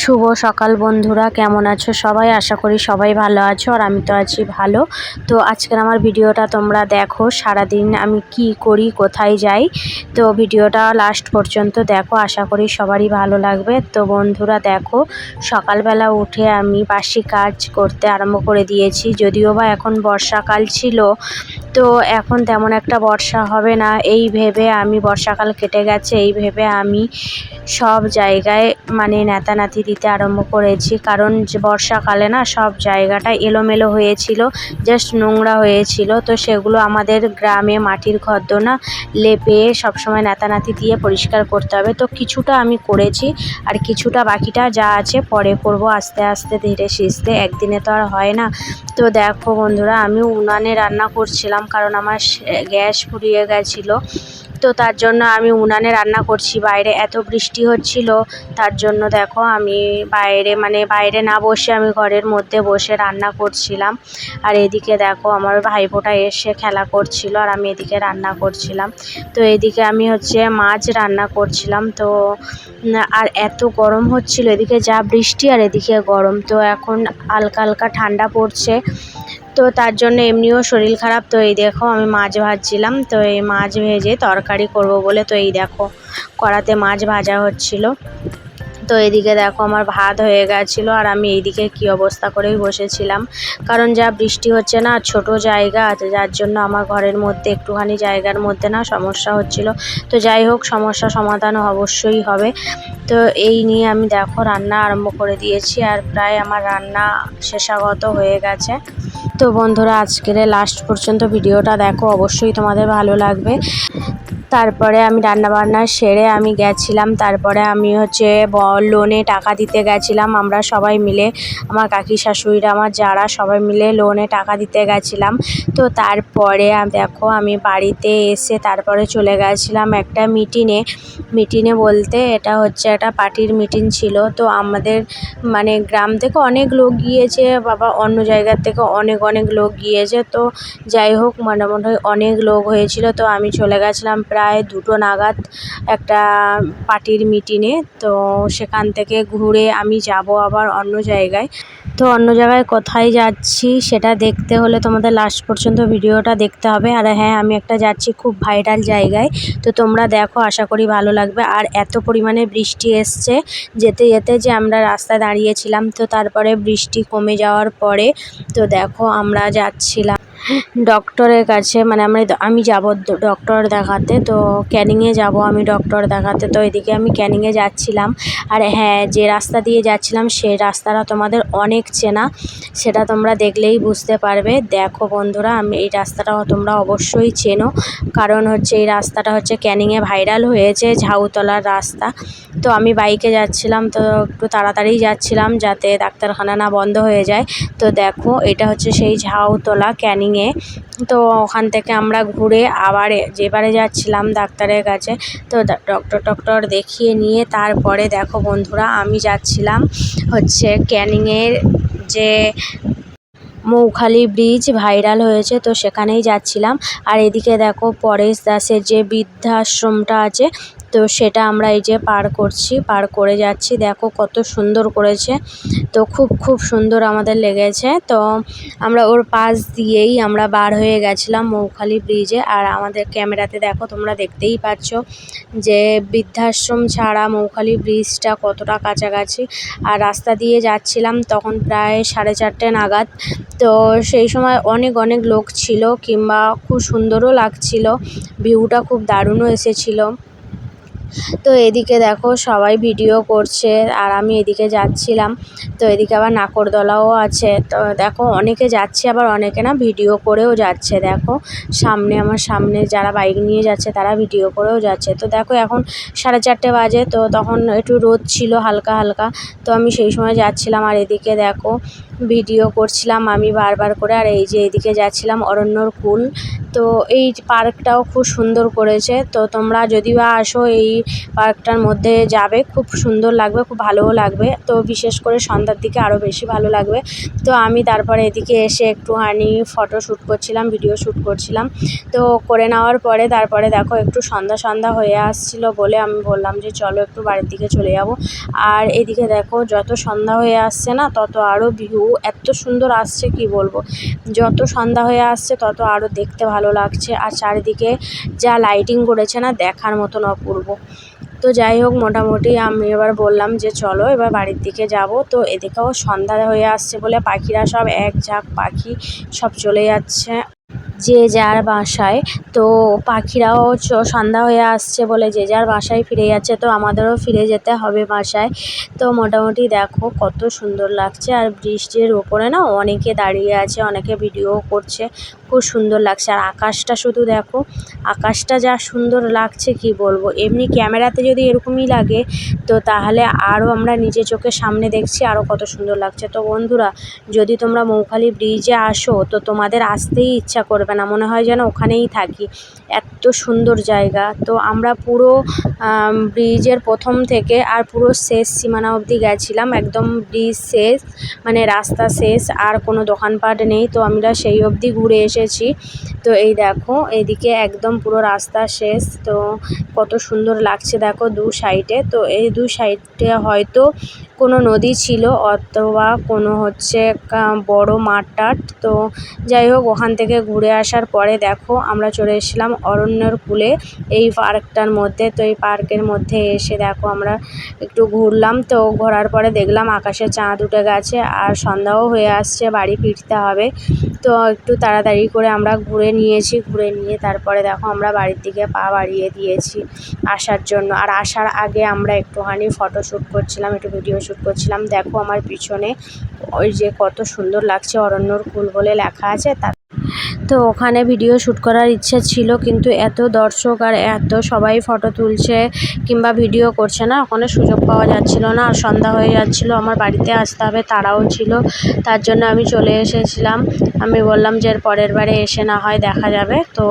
শুভ সকাল বন্ধুরা, কেমন আছো সবাই? আশা করি সবাই ভালো আছো আর আমি তো আছি ভালো। তো আজকের আমার ভিডিওটা তোমরা দেখো, সারাদিন আমি কি করি, কোথায় যাই। তো ভিডিওটা লাস্ট পর্যন্ত দেখো, আশা করি সবারই ভালো লাগবে। তো বন্ধুরা দেখো, সকালবেলা উঠে আমি বাসি কাজ করতে আরম্ভ করে দিয়েছি। যদিও বা এখন বর্ষাকাল ছিল, তো এখন তেমন একটা বর্ষা হবে না এই ভেবে, আমি বর্ষাকাল কেটে গেছে এই ভেবে আমি সব জায়গায় মানে নেতানাতি দিতে আরম্ভ করেছি। কারণ যে বর্ষাকালে না সব জায়গাটা এলোমেলো হয়েছিল, জাস্ট নোংরা হয়েছিল। তো সেগুলো আমাদের গ্রামে মাটির ঘর না লেপে সবসময় নেতানাতি দিয়ে পরিষ্কার করতে হবে। তো কিছুটা আমি করেছি, আর কিছুটা বাকিটা যা আছে পরে করব, আস্তে আস্তে ধীরে সুস্থে, একদিনে তো আর হয় না। তো দেখো বন্ধুরা, আমি উনানে রান্না করছিলাম কারণ আমার গ্যাস ফুরিয়ে গেছিলো। তো তার জন্য আমি উনানে রান্না করছি। বাইরে এত বৃষ্টি হচ্ছিল, তার জন্য দেখো আমি বাইরে না বসে আমি ঘরের মধ্যে বসে রান্না করছিলাম। আর এদিকে দেখো আমার ভাইপোটা এসে খেলা করছিল আর আমি এদিকে রান্না করছিলাম। তো এদিকে আমি মাছ রান্না করছিলাম। তো আর এত গরম হচ্ছিল, এদিকে যা বৃষ্টি আর এদিকে গরম। তো এখন হালকা হালকা ঠান্ডা পড়ছে, তো তার জন্য এমনিও শরীর খারাপ। তো এই দেখো আমি মাছ ভাজছিলাম। তো এই মাছ ভেজে তরকারি করব বলে, তো এই দেখো কড়াতে মাছ ভাজা হচ্ছিল। তো এদিকে দেখো আমার ভাত হয়ে গেছিলো আর আমি এইদিকে কি অবস্থা করেই বসেছিলাম, কারণ যা বৃষ্টি হচ্ছে না, ছোট জায়গা আছে যার জন্য আমার ঘরের মধ্যে একটুখানি জায়গার মধ্যে না সমস্যা হচ্ছিল। তো যাই হোক, সমস্যা সমাধান অবশ্যই হবে। তো এই নিয়ে আমি দেখো রান্না আরম্ভ করে দিয়েছি আর প্রায় আমার রান্না শেষাগত হয়ে গেছে। তো বন্ধুরা, আজকের লাস্ট পর্যন্ত ভিডিওটা দেখো, অবশ্যই তোমাদের ভালো লাগবে। তারপরে আমি রান্নাবান্না সেরে আমি গেছিলাম, তারপরে আমি লোনে টাকা দিতে গেছিলাম। আমরা সবাই মিলে, আমার কাকি শাশুড়িরা, আমার যারা সবাই মিলে লোনে টাকা দিতে গেছিলাম। তো তারপরে দেখো আমি বাড়িতে এসে তারপরে চলে গেছিলাম একটা মিটিংয়ে বলতে এটা একটা পার্টির মিটিং ছিল। তো আমাদের গ্রাম থেকে অনেক লোক গিয়েছে, বাবা অন্য জায়গার থেকে অনেক লোক গিয়েছে। তো যাই হোক, মোটামুটি অনেক লোক হয়েছিল। তো আমি চলে গেছিলাম প্রায় 2টো নাগাদ একটা পার্টির মিটিংয়ে। তো সেখান থেকে ঘুরে আমি যাব আবার অন্য জায়গায়। তো অন্য জায়গায় কোথায় যাচ্ছি সেটা দেখতে হলে তোমাদের লাস্ট পর্যন্ত ভিডিওটা দেখতে হবে। আর হ্যাঁ, আমি একটা যাচ্ছি খুব ভাইরাল জায়গায়, তো তোমরা দেখো, আশা করি ভালো লাগবে। আর এত পরিমাণে বৃষ্টি এসছে, যেতে যেতে যে আমরা রাস্তায় দাঁড়িয়েছিলাম। তো তারপরে বৃষ্টি কমে যাওয়ার পরে তো দেখো আমরা যাচ্ছিলাম ডক্টরের কাছে, আমি যাব ডক্টর দেখাতে। তো ক্যানিংয়ে যাব আমি ডক্টর দেখাতে। তো এদিকে আমি ক্যানিংয়ে যাচ্ছিলাম। আর হ্যাঁ, যে রাস্তা দিয়ে যাচ্ছিলাম সেই রাস্তাটা তোমাদের অনেক চেনা, সেটা তোমরা দেখলেই বুঝতে পারবে। দেখো বন্ধুরা, আমি এই রাস্তাটা তোমরা অবশ্যই চেনো, কারণ এই রাস্তাটা ক্যানিংয়ে ভাইরাল হয়েছে, ঝাউতলার রাস্তা। তো আমি বাইকে যাচ্ছিলাম, তো একটু তাড়াতাড়ি যাচ্ছিলাম যাতে ডাক্তারখানা না বন্ধ হয়ে যায়। তো দেখো এটা সেই ঝাউতলা ক্যানিংয়ে। তো ওখান থেকে আমরা ঘুরে আবার যেবারে যাচ্ছিলাম ডাক্তারের কাছে। তো ডক্টর দেখিয়ে নিয়ে তারপরে দেখো বন্ধুরা, আমি যাচ্ছিলাম ক্যানিংয়ের যে মৌখালি ব্রিজ ভাইরাল হয়েছে, তো সেখানেই যাচ্ছিলাম। আর এদিকে দেখো পরেশ দাসের যে বৃদ্ধাশ্রমটা আছে, তো সেটা আমরা এই যে পার করে যাচ্ছি। দেখো কত সুন্দর করেছে, তো খুব সুন্দর আমাদের লেগেছে। তো আমরা ওর পাশ দিয়েই আমরা বার হয়ে গেছিলাম মৌখালি ব্রিজে। আর আমাদের ক্যামেরাতে দেখো তোমরা দেখতেই পাচ্ছ যে বৃদ্ধাশ্রম ছাড়া মৌখালি ব্রিজটা কতটা কাছাকাছি। আর রাস্তা দিয়ে যাচ্ছিলাম তখন প্রায় 4:30 নাগাদ। তো সেই সময় অনেক লোক ছিল, কিংবা খুব সুন্দরও লাগছিল, ভিউটা খুব দারুণও এসেছিলো। তো এদিকে দেখো সবাই ভিডিও করছে আর আমি এদিকে যাচ্ছিলাম। তো এদিকে আবার নাকরদোলাও আছে। তো দেখো অনেকে যাচ্ছে, আবার অনেকে না ভিডিও করেও যাচ্ছে। দেখো আমার সামনে যারা বাইক নিয়ে যাচ্ছে তারা ভিডিও করেও যাচ্ছে। তো দেখো এখন 4:30 বাজে, তো তখন একটু রোদ ছিল হালকা হালকা। তো আমি সেই সময় যাচ্ছিলাম। আর এদিকে দেখো ভিডিও করছিলাম আমি বারবার করে। আর এই যে এদিকে যাচ্ছিলাম অরণ্যর কুল। তো এই পার্কটাও খুব সুন্দর করেছে। তো তোমরা যদি বা আসো এই পার্কটার মধ্যে যাবে, খুব সুন্দর লাগবে, খুব ভালোও লাগবে। তো বিশেষ করে সন্ধ্যার দিকে আরও বেশি ভালো লাগবে। তো আমি তারপরে এদিকে এসে একটুখানি ফটো শ্যুট করছিলাম, ভিডিও শ্যুট করছিলাম। তো করে নেওয়ার পরে তারপরে দেখো একটু সন্ধ্যা সন্ধ্যা হয়ে আসছিলো বলে আমি বললাম যে চলো একটু বাড়ির দিকে চলে যাব। আর এদিকে দেখো যত সন্ধ্যা হয়ে আসছে না তত আরও ভিউ এত সুন্দর আসছে কি বলবো। যত সন্ধ্যা হয়ে আসছে তত আরও দেখতে ভালো লাগছে। আর চারিদিকে যা লাইটিং করেছে না, দেখার মতন অপূর্ব। তো যাই হোক, মোটামুটি আমি এবার বললাম যে চলো এবার বাড়ির দিকে যাব। তো এদিকেও সন্ধ্যা হয়ে আসছে বলে পাখিরা সব এক ঝাঁক পাখি সব চলে যাচ্ছে যে যার বাসায়। তো পাখিরাও সন্ধ্যা হয়ে আসছে বলে যে যার বাসায় ফিরে যাচ্ছে। তো আমাদেরও ফিরে যেতে হবে বাসায়। তো মোটামুটি দেখো কত সুন্দর লাগছে। আর বৃষ্টির ওপরে না অনেকে দাঁড়িয়ে আছে, অনেকে ভিডিও করছে, খুব সুন্দর লাগছে। আর আকাশটা শুধু দেখো, আকাশটা যা সুন্দর লাগছে কি বলবো। এমনি ক্যামেরাতে যদি এরকমই লাগে তো তাহলে আরও আমরা নিজে চোখের সামনে দেখছি আরও কত সুন্দর লাগছে। তো বন্ধুরা, যদি তোমরা মৌখালি ব্রিজে আসো তো তোমাদের আসতেই ইচ্ছা করবে না, মনে হয় যেন ওখানেই থাকি, এত সুন্দর জায়গা। তো আমরা পুরো ব্রিজের প্রথম থেকে আর পুরো শেষ সীমানা অবধি গেছিলাম, একদম ব্রিজ শেষ, মানে রাস্তা শেষ, আর কোনো দোকানপাট নেই। তো আমরা সেই অবধি ঘুরে এসেছি। তো এই দেখো এইদিকে একদম পুরো রাস্তা শেষ। তো কত সুন্দর লাগছে দেখো দু সাইডে। তো এই দু সাইডে হয়তো কোনো নদী ছিল অথবা কোনো হচ্ছে বড় মাঠ টাঠ। তো যাই হোক, ওখান থেকে ঘুরে আসার পরে দেখো আমরা চলে এসেছিলাম অরণ্যর কূলে, এই পার্কটার মধ্যে। তো এই পার্কের মধ্যে এসে দেখো আমরা একটু ঘুরলাম। তো ঘোরার পরে দেখলাম আকাশে চাঁদ উঠে গেছে আর সন্ধ্যাও হয়ে আসছে, বাড়ি ফিরতে হবে। তো একটু তাড়াতাড়ি করে আমরা ঘুরে নিয়েছি, ঘুরে নিয়ে তারপরে দেখো আমরা বাড়ির দিকে পা বাড়িয়ে দিয়েছি আসার জন্য। আর আসার আগে আমরা একটুখানি ফটো শ্যুট করছিলাম, একটু ভিডিও শ্যুট করছিলাম। দেখো আমার পিছনে ওই যে কত সুন্দর লাগছে, অরণ্যর কুল বলে লেখা আছে। তো ওখানে ভিডিও শ্যুট করার ইচ্ছে ছিল, কিন্তু এত দর্শক আর এত সবাই ফটো তুলছে কিংবা ভিডিও করছে না, ওখানে সুযোগ পাওয়া যাচ্ছিল না। আর সন্ধ্যা হয়ে যাচ্ছিলো, আমার বাড়িতে আসতে হবে, তারাও ছিল। তার জন্য আমি চলে এসেছিলাম। আমি বললাম যে এর পরের বারে এসে না হয় দেখা যাবে। তো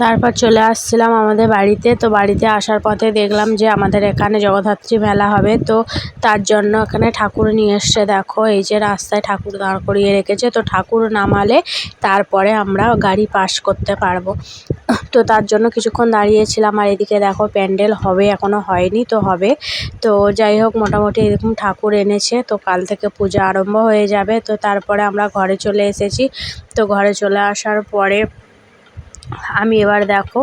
তারপর চলে আসছিলাম আমাদের বাড়িতে। তো বাড়িতে আসার পথে দেখলাম যে আমাদের এখানে জগদ্ধাত্রী মেলা হবে। তো তার জন্য এখানে ঠাকুর নিয়ে এসছে। দেখো এই যে রাস্তায় ঠাকুর দাঁড় করিয়ে রেখেছে। তো ঠাকুর নামালে তারপরে আমরা গাড়ি পাস করতে পারবো। তো তার জন্য কিছুক্ষণ দাঁড়িয়েছিলাম। আর এদিকে দেখো প্যান্ডেল হবে, এখনও হয়নি, তো হবে। তো যাই হোক, মোটামুটি এরকম ঠাকুর এনেছে। তো কাল থেকে পূজা আরম্ভ হয়ে যাবে। তো তারপরে আমরা ঘরে চলে এসেছি। তো ঘরে চলে আসার পরে আমি এবার দেখো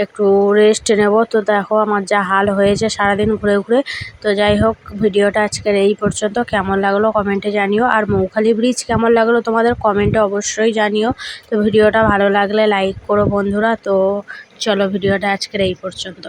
একটু রেস্ট নেব। তো দেখো আমার যা হাল হয়েছে সারাদিন ঘুরে ঘুরে। তো যাই হোক, ভিডিওটা আজকের এই পর্যন্ত। কেমন লাগলো কমেন্টে জানিও। আর মৌখালি ব্রিজ কেমন লাগলো তোমাদের কমেন্টে অবশ্যই জানিও। তো ভিডিওটা ভালো লাগলে লাইক করো বন্ধুরা। তো চলো, ভিডিওটা আজকের এই পর্যন্ত।